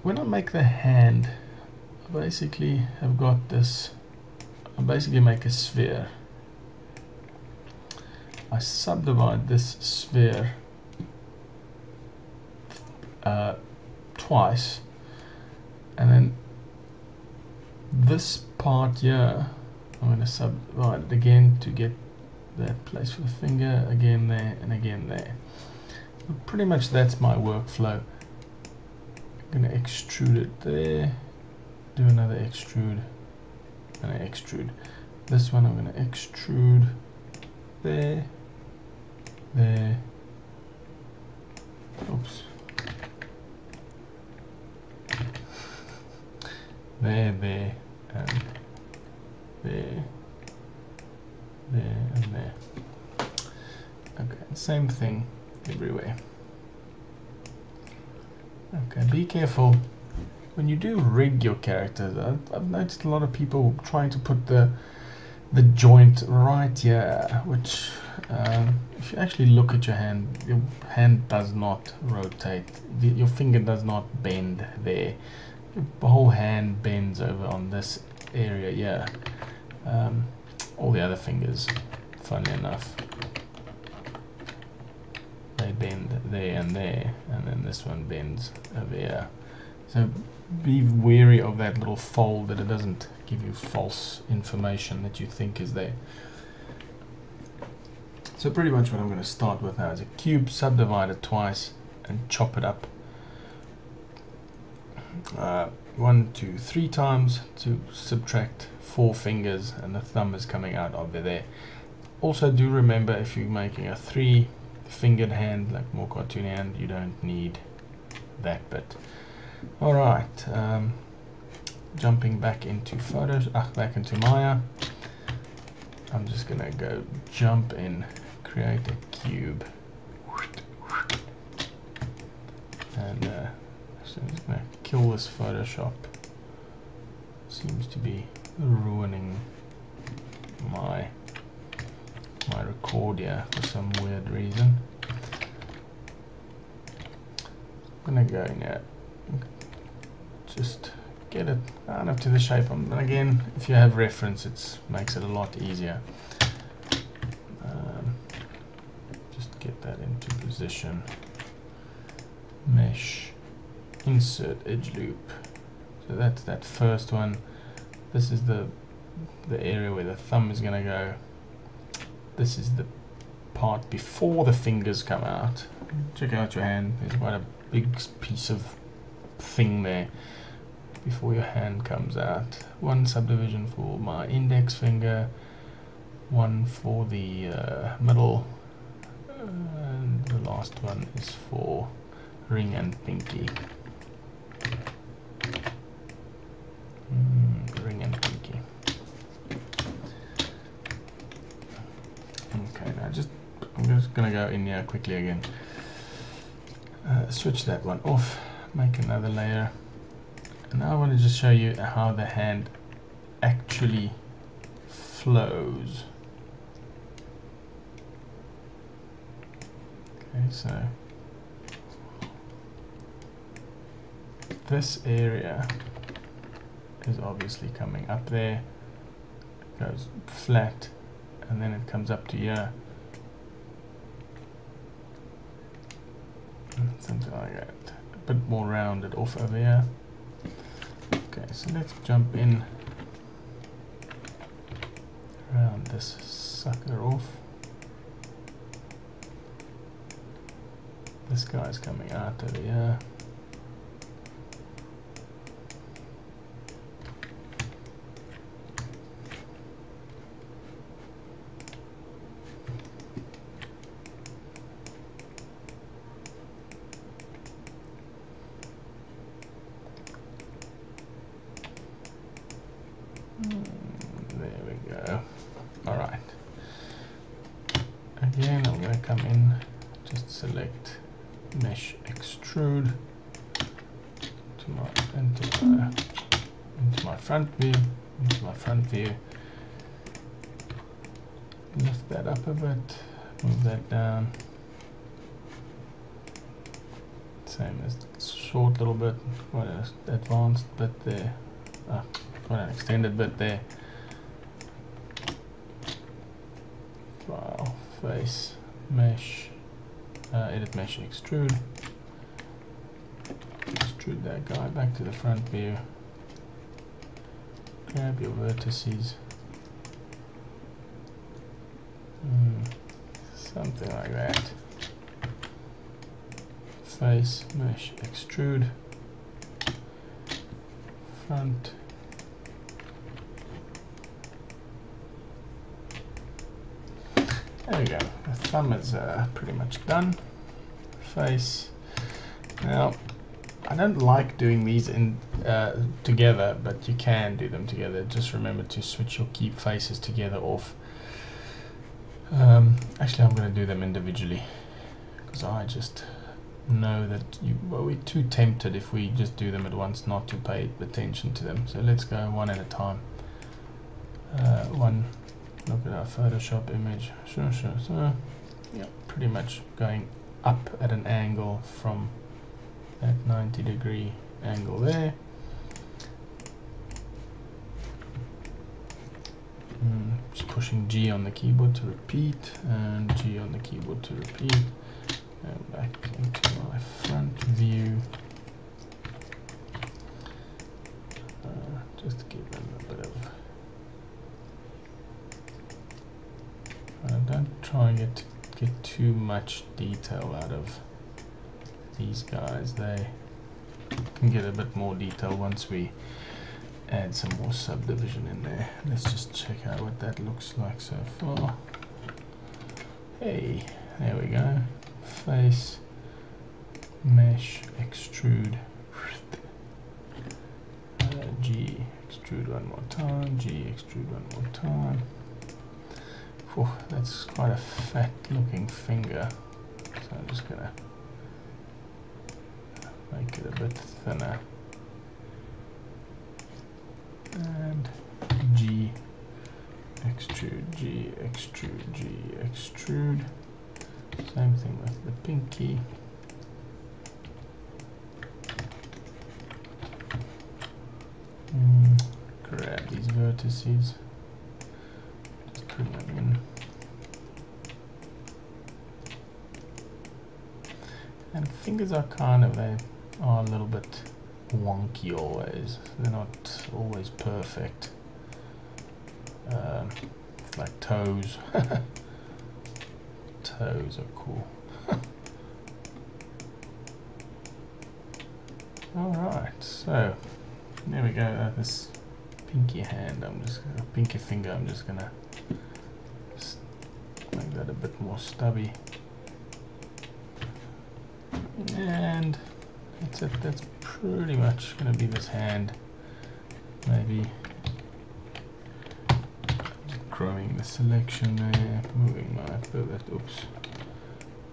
when I make the hand, I basically have got this. I basically make a sphere. I subdivide this sphere twice, and then this part here I'm going to subdivide it again to get that place for the finger, again there and again there. Pretty much that's my workflow. I'm going to extrude it there, do another extrude, and I extrude. This one I'm going to extrude there, there, oops, there, there, and there, there, and there. Okay, same thing everywhere. Okay, be careful when you do rig your characters. I've noticed a lot of people trying to put the joint right here, which if you actually look at your hand does not rotate. Your finger does not bend there. The whole hand bends over on this area here. All the other fingers, funnily enough, they bend there, and then this one bends over here. So be wary of that little fold, that it doesn't give you false information that you think is there. So pretty much what I'm going to start with now is a cube, subdivide it twice and chop it up 1, 2, 3 times to subtract 4 fingers, and the thumb is coming out over there. Also do remember, if you're making a 3-fingered hand, like more cartoon hand, you don't need that bit. Alright, jumping back into back into Maya, I'm just gonna go jump in, create a cube, and so I'm just gonna kill this Photoshop. Seems to be ruining my record here for some weird reason. I'm gonna go in here, just get it out of to the shape. And again, if you have reference, it makes it a lot easier. Just get that into position. Mesh, insert edge loop. So that's that first one. This is the area where the thumb is going to go. This is the part before the fingers come out. Check out your hand. There's quite a big piece of thing there before your hand comes out. One subdivision for my index finger, one for the middle, and the last one is for ring and pinky. Ring and pinky. Okay, now I'm just gonna go in here quickly again. Switch that one off, make another layer, and now I want to just show you how the hand actually flows. Okay, so this area is obviously coming up there, goes flat, and then it comes up to here, something like that, a bit more rounded off over here. Okay, so let's jump in, round this sucker off. This guy's coming out over here. There we go. Alright. Again, I'm going to come in, just select mesh extrude into my front view, lift that up a bit, move that down, so Same as the short little bit, quite an advanced bit there, quite an extended bit there. File, face, mesh, edit mesh, extrude. Extrude that guy back to the front view. Grab your vertices. Something like that. Face, mesh, extrude. Front. There we go. The thumb is pretty much done. Face. Now, I don't like doing these in together, but you can do them together. Just remember to switch your keep faces together off. Actually, I'm going to do them individually because I just know that we're too tempted if we just do them at once not to pay attention to them. So let's go one at a time. Look at our Photoshop image. Sure. So, yeah, pretty much going up at an angle from that 90-degree angle there. Just pushing G on the keyboard to repeat, and G on the keyboard to repeat, and back into my front view. Just to give them a bit of. Don't try and get too much detail out of these guys. They can get a bit more detail once we add some more subdivision in there. Let's just check out what that looks like so far. Hey, there we go. Face, mesh, extrude. G, extrude one more time. G, extrude one more time. Whew, that's quite a fat looking finger. So I'm just gonna make it a bit thinner. And G, extrude, G, extrude, G, extrude. Same thing with the pinky. Grab these vertices, just bring them in. And fingers are they are a little bit wonky always. They're not always perfect. Like toes. Toes are cool. Alright, so there we go. This pinky hand, pinky finger, I'm just gonna make that a bit more stubby. And that's it. That's pretty much going to be this hand. Maybe just growing the selection there, moving my pivot. Oops,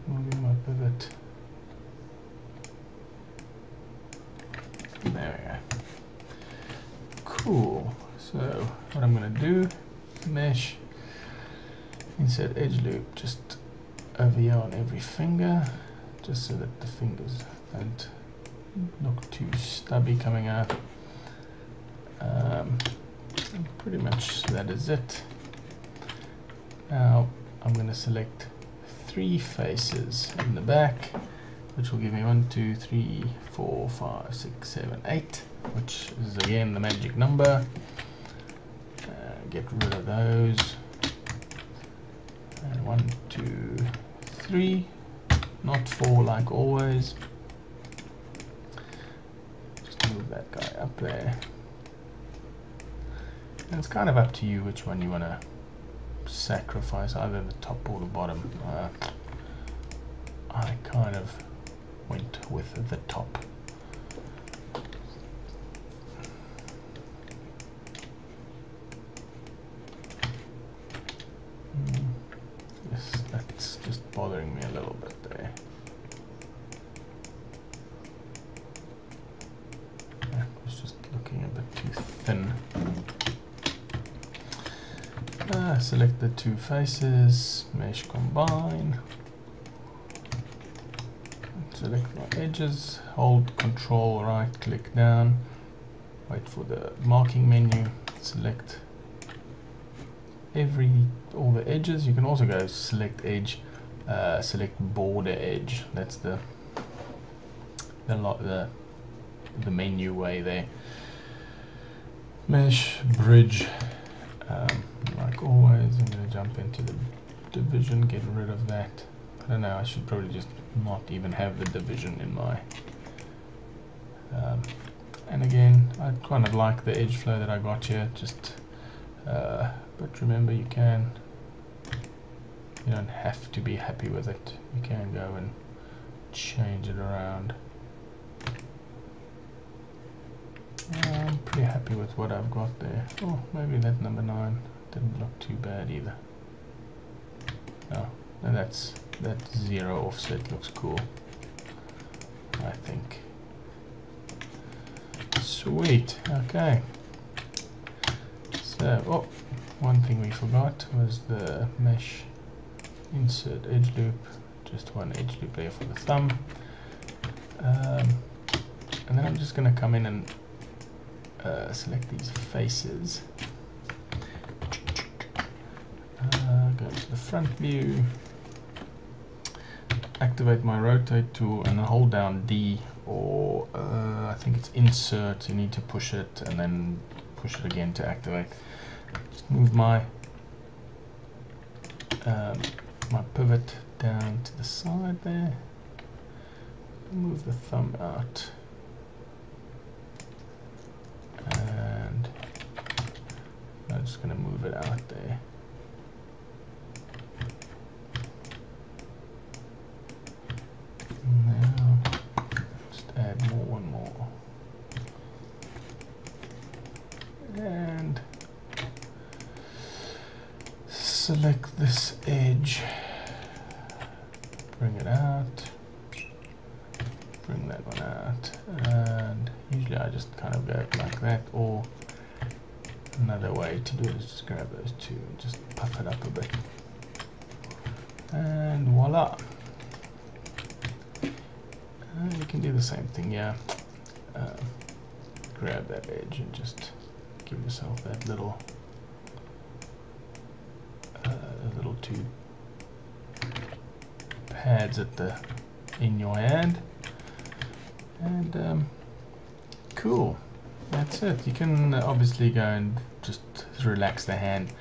moving my pivot. There we go. Cool. So what I'm going to do, mesh, insert edge loop just over here on every finger, just so that the fingers don't look too stubby coming out. Pretty much that is it. Now I'm going to select 3 faces in the back, which will give me 1, 2, 3, 4, 5, 6, 7, 8, which is again the magic number. Get rid of those. And 1, 2, 3. Not 4 like always. Just move that guy up there. And it's kind of up to you which one you want to sacrifice, either the top or the bottom. I kind of went with the top. Yes, that's just bothering me a little bit there. That was just looking a bit too thin. Select the 2 faces, mesh combine. select my edges, hold Control right click down, wait for the marking menu, select all the edges. You can also go select edge, select border edge. That's the menu way there. Mesh, bridge. Like always, I'm going to jump into the division, get rid of that. I don't know, I should probably just not even have the division in my and again, I kind of like the edge flow that I got here, just but remember, you don't have to be happy with it. You can go and change it around. I'm pretty happy with what I've got there. Oh, maybe that number 9 didn't look too bad either. No, and that 0 offset looks cool, I think. Sweet. Okay. So, oh, one thing we forgot was the mesh insert edge loop. Just one edge loop there for the thumb. And then I'm just going to come in and select these faces. Go to the front view. Activate my rotate tool and hold down D, or I think it's insert. You need to push it and then push it again to activate. Just move my my pivot down to the side there. Move the thumb out, and I'm just going to move it out there. Now, just add one more, and select this edge, bring it out, bring that one out, and usually I just kind of go like that, or another way to do it is just grab those two and just puff it up a bit, and voila. You can do the same thing, yeah. Grab that edge and just give yourself that little two pads in your hand, and cool. That's it. You can obviously go and just relax the hand.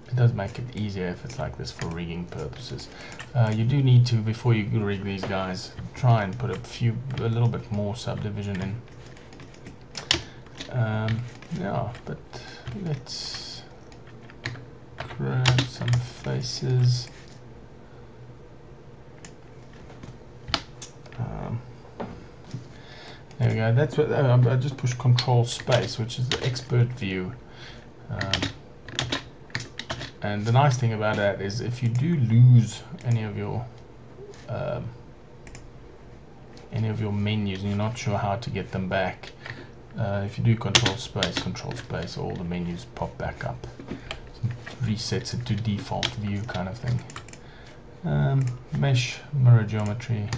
It does make it easier if it's like this for rigging purposes. You do need to, before you rig these guys, try and put a little bit more subdivision in. Yeah, but let's grab some faces. There we go. That's what I just pushed Control Space, which is the expert view. And the nice thing about that is if you do lose any of your menus and you're not sure how to get them back, if you do Control Space, all the menus pop back up. So it resets it to default view kind of thing. Mesh, mirror geometry,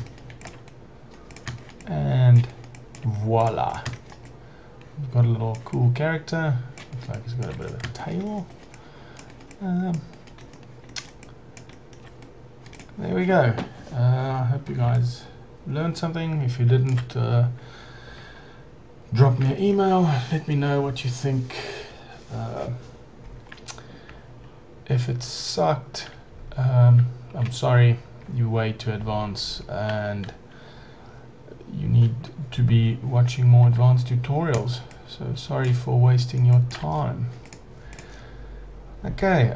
and voila. We've got a little cool character. Looks like he's got a bit of a tail. There we go. I hope you guys learned something. If you didn't, drop me an email, let me know what you think. If it sucked, I'm sorry, you're way too advanced and you need to be watching more advanced tutorials, so sorry for wasting your time. Okay,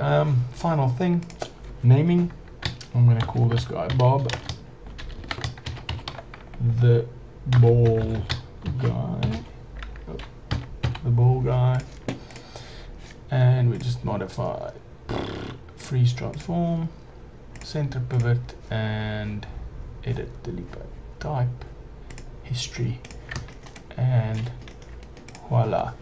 final thing, naming. I'm going to call this guy Bob, the ball guy, and we just modify freeze transform, center pivot, and edit, delete type, history, and voila.